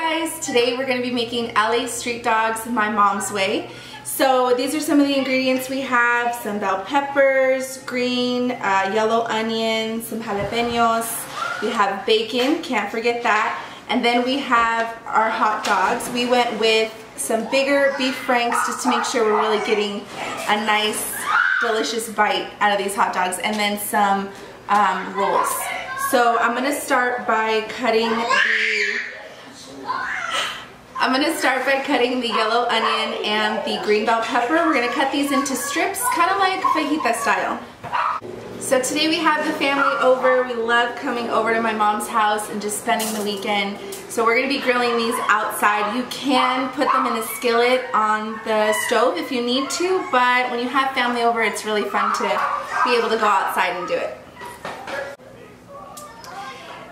guys, today we're going to be making LA street dogs my mom's way. So these are some of the ingredients we have: some bell peppers, green, yellow onions, some jalapenos. We have bacon, can't forget that. And then we have our hot dogs. We went with some bigger beef franks just to make sure we're really getting a nice, delicious bite out of these hot dogs. And then some rolls. So I'm going to start by cutting the yellow onion and the green bell pepper. We're going to cut these into strips, kind of like fajita style. So today we have the family over. We love coming over to my mom's house and just spending the weekend. So we're going to be grilling these outside. You can put them in a skillet on the stove if you need to, but when you have family over, it's really fun to be able to go outside and do it.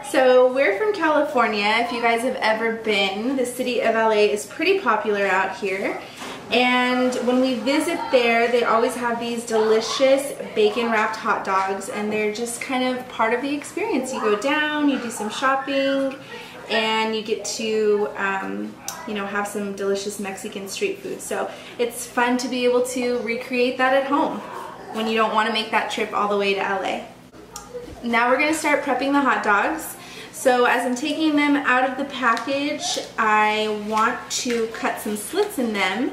So we're from California. If you guys have ever been, the city of LA is pretty popular out here. And when we visit there, they always have these delicious bacon wrapped hot dogs, and they're just kind of part of the experience. You go down, you do some shopping, and you get to you know, have some delicious Mexican street food. So it's fun to be able to recreate that at home when you don't want to make that trip all the way to LA. Now we're going to start prepping the hot dogs. So as I'm taking them out of the package, I want to cut some slits in them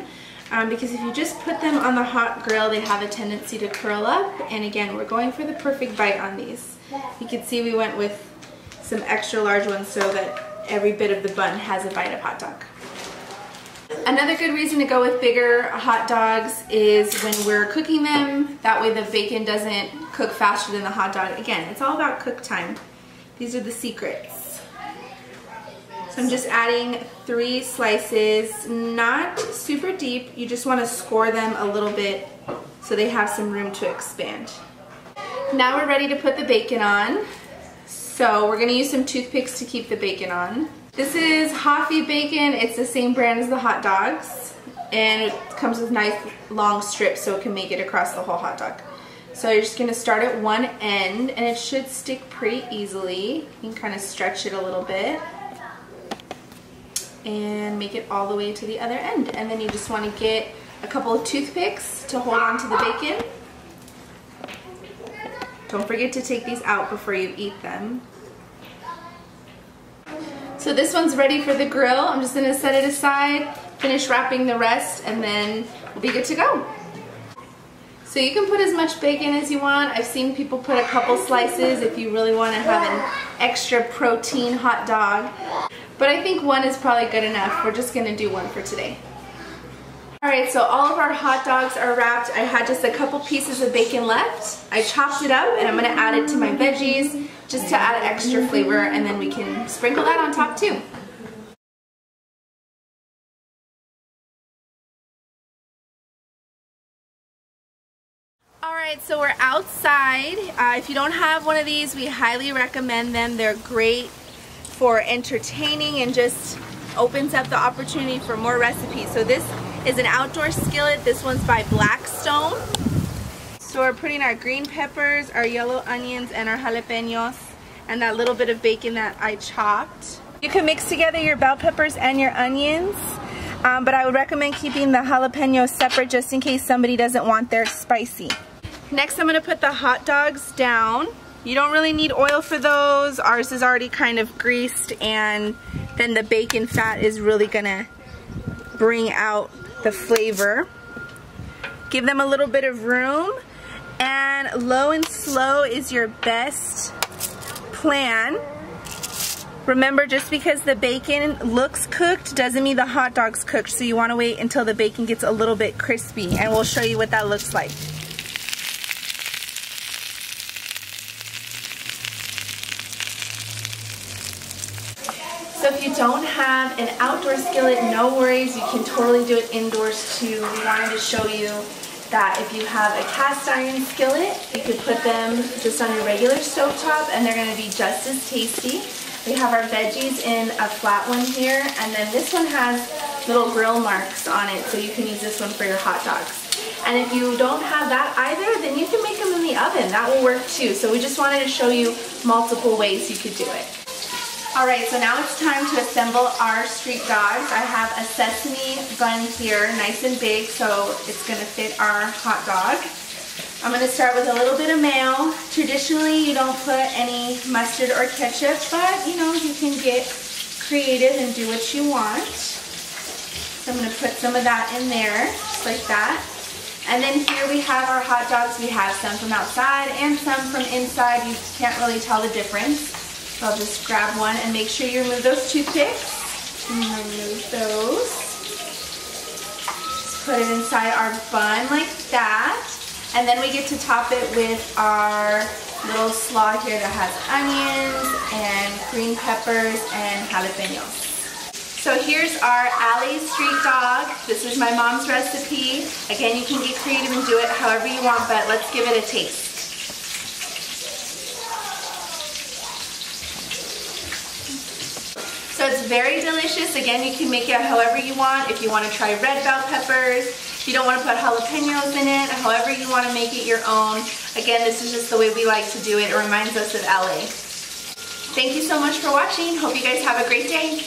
because if you just put them on the hot grill, they have a tendency to curl up. And again, we're going for the perfect bite on these. You can see we went with some extra large ones so that every bit of the bun has a bite of hot dog. Another good reason to go with bigger hot dogs is when we're cooking them. That way the bacon doesn't cook faster than the hot dog. Again, it's all about cook time. These are the secrets. So I'm just adding 3 slices, not super deep. You just want to score them a little bit so they have some room to expand. Now we're ready to put the bacon on. So we're going to use some toothpicks to keep the bacon on. This is Hoffy bacon. It's the same brand as the hot dogs, and it comes with nice long strips so it can make it across the whole hot dog. So you're just going to start at one end, and it should stick pretty easily. You can kind of stretch it a little bit and make it all the way to the other end. And then you just want to get a couple of toothpicks to hold on to the bacon. Don't forget to take these out before you eat them. So this one's ready for the grill. I'm just going to set it aside, finish wrapping the rest, and then we'll be good to go. So you can put as much bacon as you want. I've seen people put a couple slices if you really want to have an extra protein hot dog. But I think one is probably good enough. We're just going to do one for today. Alright, so all of our hot dogs are wrapped. I had just a couple pieces of bacon left. I chopped it up and I'm going to add it to my veggies just to add extra flavor, and then we can sprinkle that on top too. Alright, so we're outside. If you don't have one of these, we highly recommend them. They're great for entertaining and just opens up the opportunity for more recipes. So this is an outdoor skillet. This one's by Blackstone. So we're putting our green peppers, our yellow onions, and our jalapenos, and that little bit of bacon that I chopped. You can mix together your bell peppers and your onions. But I would recommend keeping the jalapenos separate just in case somebody doesn't want theirs spicy. Next I'm going to put the hot dogs down. You don't really need oil for those. Ours is already kind of greased, and then the bacon fat is really going to bring out the flavor. Give them a little bit of room, and low and slow is your best plan. Remember, just because the bacon looks cooked doesn't mean the hot dog's cooked, so you want to wait until the bacon gets a little bit crispy, and we'll show you what that looks like. So if you don't have an outdoor skillet, no worries, you can totally do it indoors too. We wanted to show you that if you have a cast iron skillet, you could put them just on your regular stovetop and they're going to be just as tasty. We have our veggies in a flat one here, and then this one has little grill marks on it, so you can use this one for your hot dogs. And if you don't have that either, then you can make them in the oven. That will work too. So we just wanted to show you multiple ways you could do it. Alright, so now it's time to assemble our street dogs. I have a sesame bun here, nice and big, so it's going to fit our hot dog. I'm going to start with a little bit of mayo. Traditionally, you don't put any mustard or ketchup, but you know, you can get creative and do what you want. So I'm going to put some of that in there, just like that. And then here we have our hot dogs. We have some from outside and some from inside. You can't really tell the difference. So I'll just grab one and make sure you remove those toothpicks. And remove those. Just put it inside our bun like that. And then we get to top it with our little slaw here that has onions and green peppers and jalapenos. So here's our alley street dog. This is my mom's recipe. Again, you can get creative and do it however you want, but let's give it a taste. So it's very delicious. Again, you can make it however you want. If you want to try red bell peppers, if you don't want to put jalapenos in it, however you want to make it your own. Again, this is just the way we like to do it. It reminds us of LA. Thank you so much for watching. Hope you guys have a great day.